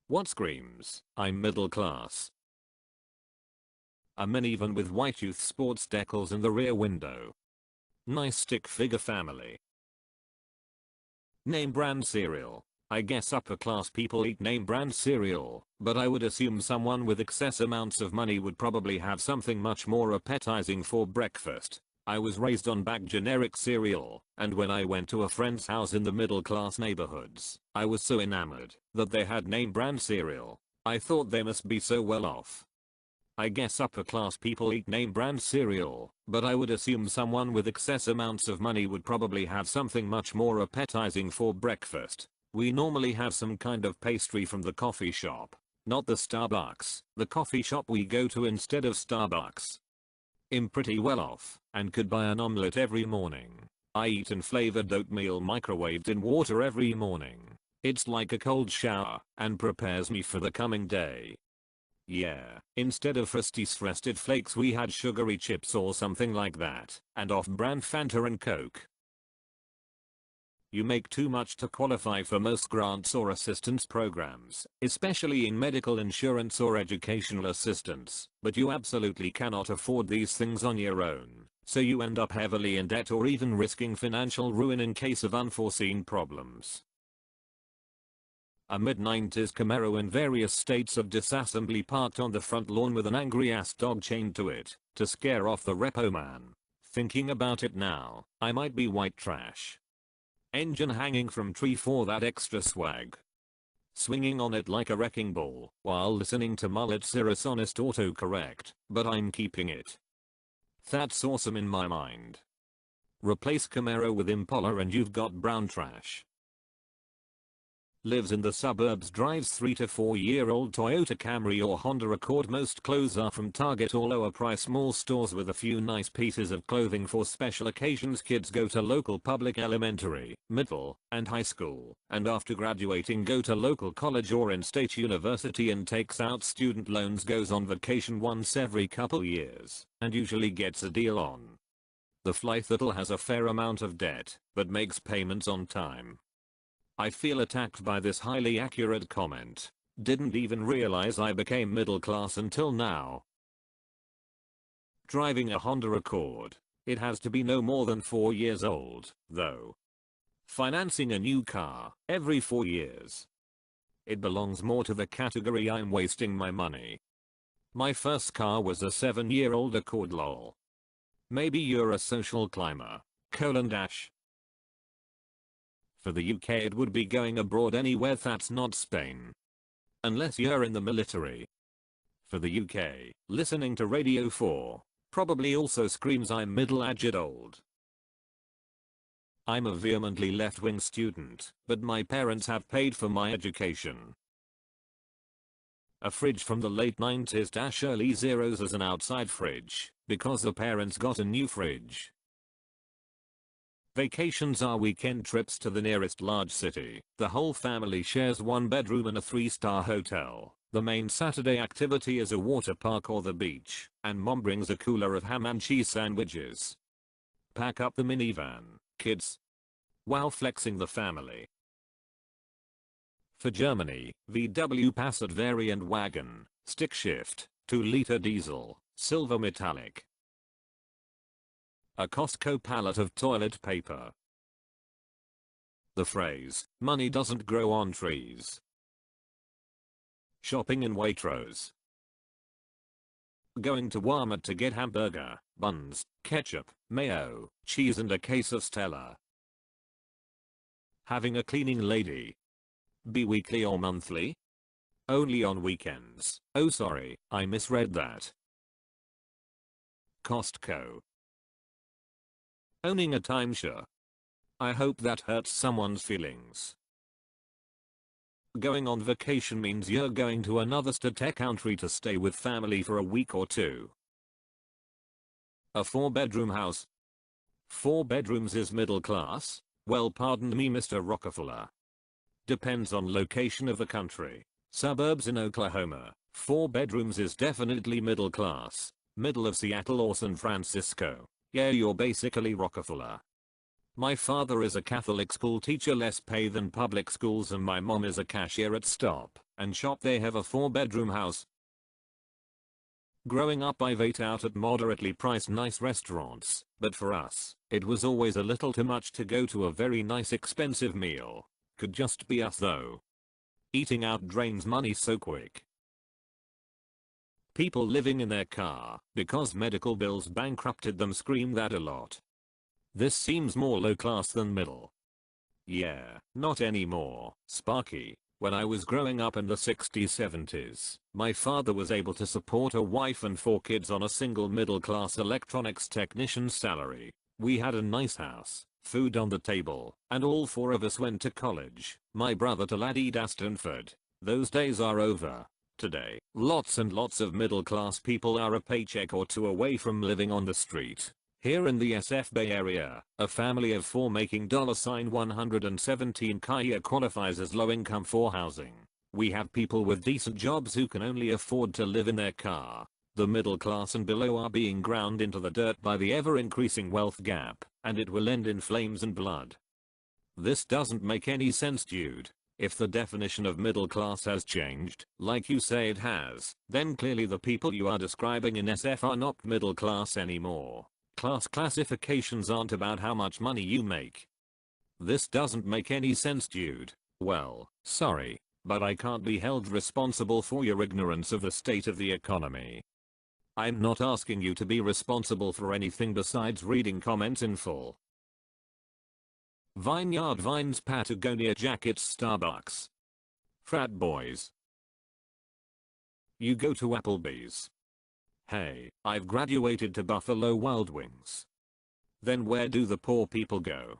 What screams, I'm middle class? A minivan with white youth sports decals in the rear window. Nice stick figure family. Name brand cereal. I guess upper class people eat name brand cereal, but I would assume someone with excess amounts of money would probably have something much more appetizing for breakfast. I was raised on bag generic cereal, and when I went to a friend's house in the middle class neighborhoods, I was so enamored that they had name brand cereal. I thought they must be so well off. I guess upper class people eat name brand cereal, but I would assume someone with excess amounts of money would probably have something much more appetizing for breakfast. We normally have some kind of pastry from the coffee shop. Not the Starbucks, the coffee shop we go to instead of Starbucks. I'm pretty well off, and could buy an omelette every morning. I eat flavored oatmeal microwaved in water every morning. It's like a cold shower, and prepares me for the coming day. Yeah, instead of Frosted Flakes we had sugary chips or something like that, and off-brand Fanta and Coke. You make too much to qualify for most grants or assistance programs, especially in medical insurance or educational assistance, but you absolutely cannot afford these things on your own, so you end up heavily in debt or even risking financial ruin in case of unforeseen problems. A mid-90s Camaro in various states of disassembly parked on the front lawn with an angry ass dog chained to it, to scare off the repo man. Thinking about it now, I might be white trash. Engine hanging from tree for that extra swag. Swinging on it like a wrecking ball while listening to Mullet Cirrus honest autocorrect, but I'm keeping it. That's awesome in my mind. Replace Camaro with Impala and you've got brown trash. Lives in the suburbs, drives 3 to 4 year old Toyota Camry or Honda Accord. Most clothes are from Target or lower price mall stores with a few nice pieces of clothing for special occasions. Kids go to local public elementary, middle, and high school, and after graduating go to local college or in-state university and takes out student loans. Goes on vacation once every couple years, and usually gets a deal on the flight. Little has a fair amount of debt, but makes payments on time. I feel attacked by this highly accurate comment. Didn't even realize I became middle class until now. Driving a Honda Accord. It has to be no more than 4 years old, though. Financing a new car every 4 years. It belongs more to the category I'm wasting my money. My first car was a 7-year-old Accord. Lol. Maybe you're a social climber. Dash. For the UK it would be going abroad anywhere that's not Spain. Unless you're in the military. For the UK, listening to Radio 4 probably also screams I'm middle-aged old. I'm a vehemently left-wing student, but my parents have paid for my education. A fridge from the late 90s - early zeros as an outside fridge, because the parents got a new fridge. Vacations are weekend trips to the nearest large city. The whole family shares one bedroom in a 3-star hotel. The main Saturday activity is a water park or the beach, and mom brings a cooler of ham and cheese sandwiches. Pack up the minivan, kids. Wow, flexing the family. For Germany, VW Passat variant wagon, stick shift, 2-liter diesel, silver metallic. A Costco pallet of toilet paper. The phrase, money doesn't grow on trees. Shopping in Waitrose. Going to Walmart to get hamburger, buns, ketchup, mayo, cheese and a case of Stella. Having a cleaning lady. Bi-weekly or monthly? Only on weekends. Oh sorry, I misread that. Costco. Owning a timeshare. I hope that hurts someone's feelings. Going on vacation means you're going to another state or country to stay with family for a week or two. A 4-bedroom house. 4 bedrooms is middle class? Well, pardon me, Mr. Rockefeller. Depends on location of the country. Suburbs in Oklahoma, 4 bedrooms is definitely middle class. Middle of Seattle or San Francisco. Yeah, you're basically Rockefeller. My father is a Catholic school teacher, less pay than public schools, and my mom is a cashier at Stop, and shop. They have a 4-bedroom house. Growing up I've ate out at moderately priced nice restaurants, but for us, it was always a little too much to go to a very nice expensive meal. Could just be us though. Eating out drains money so quick. People living in their car because medical bills bankrupted them scream that a lot. This seems more low class than middle. Yeah, not anymore, Sparky. When I was growing up in the 60s 70s, my father was able to support a wife and 4 kids on a single middle class electronics technician's salary. We had a nice house, food on the table, and all 4 of us went to college. My brother to Laddie Stanford. Those days are over. Today, lots and lots of middle class people are a paycheck or 2 away from living on the street. Here in the SF Bay Area, a family of 4 making $117K qualifies as low income for housing. We have people with decent jobs who can only afford to live in their car. The middle class and below are being ground into the dirt by the ever increasing wealth gap, and it will end in flames and blood. This doesn't make any sense, dude. If the definition of middle class has changed, like you say it has, then clearly the people you are describing in SF are not middle class anymore. Class classifications aren't about how much money you make. This doesn't make any sense, dude. Well, sorry, but I can't be held responsible for your ignorance of the state of the economy. I'm not asking you to be responsible for anything besides reading comments in full. Vineyard Vines Patagonia Jackets Starbucks. Frat boys. You go to Applebee's. Hey, I've graduated to Buffalo Wild Wings. Then where do the poor people go?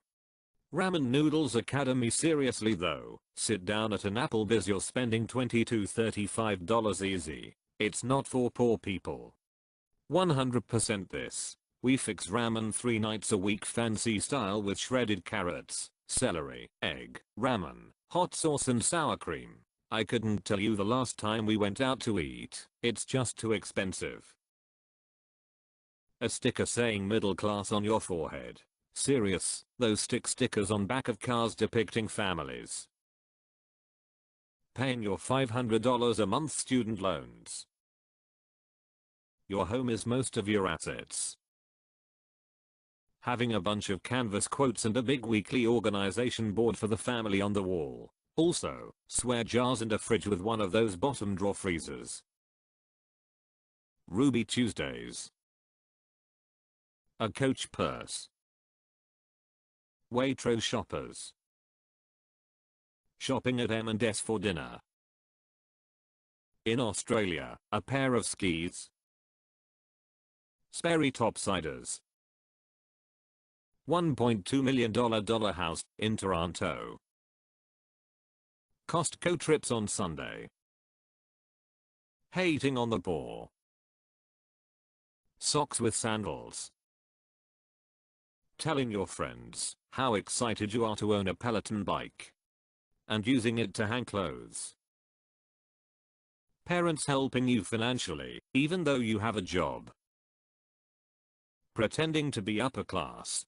Ramen Noodles Academy. Seriously though, sit down at an Applebee's, you're spending $20 to $35 easy. It's not for poor people. 100% this. We fix ramen 3 nights a week fancy style with shredded carrots, celery, egg, ramen, hot sauce and sour cream. I couldn't tell you the last time we went out to eat. It's just too expensive. A sticker saying middle class on your forehead. Serious, those stickers on back of cars depicting families. Paying your $500 a month student loans. Your home is most of your assets. Having a bunch of canvas quotes and a big weekly organization board for the family on the wall. Also, swear jars and a fridge with one of those bottom drawer freezers. Ruby Tuesdays. A Coach purse. Waitrose shoppers. Shopping at M&S for dinner. In Australia, a pair of skis. Sperry topsiders. $1.2 million house in Toronto. Costco trips on Sunday. Hating on the poor. Socks with sandals. Telling your friends how excited you are to own a Peloton bike. And using it to hang clothes. Parents helping you financially, even though you have a job. Pretending to be upper class.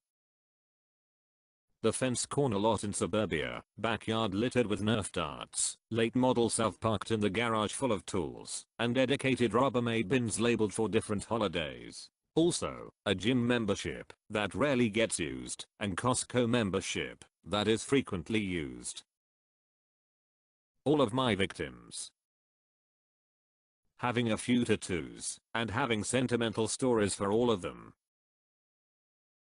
The fence corner lot in suburbia, backyard littered with Nerf darts, late model South parked in the garage full of tools, and dedicated Rubbermaid bins labeled for different holidays. Also, a gym membership that rarely gets used, and Costco membership that is frequently used. All of my victims. Having a few tattoos, and having sentimental stories for all of them.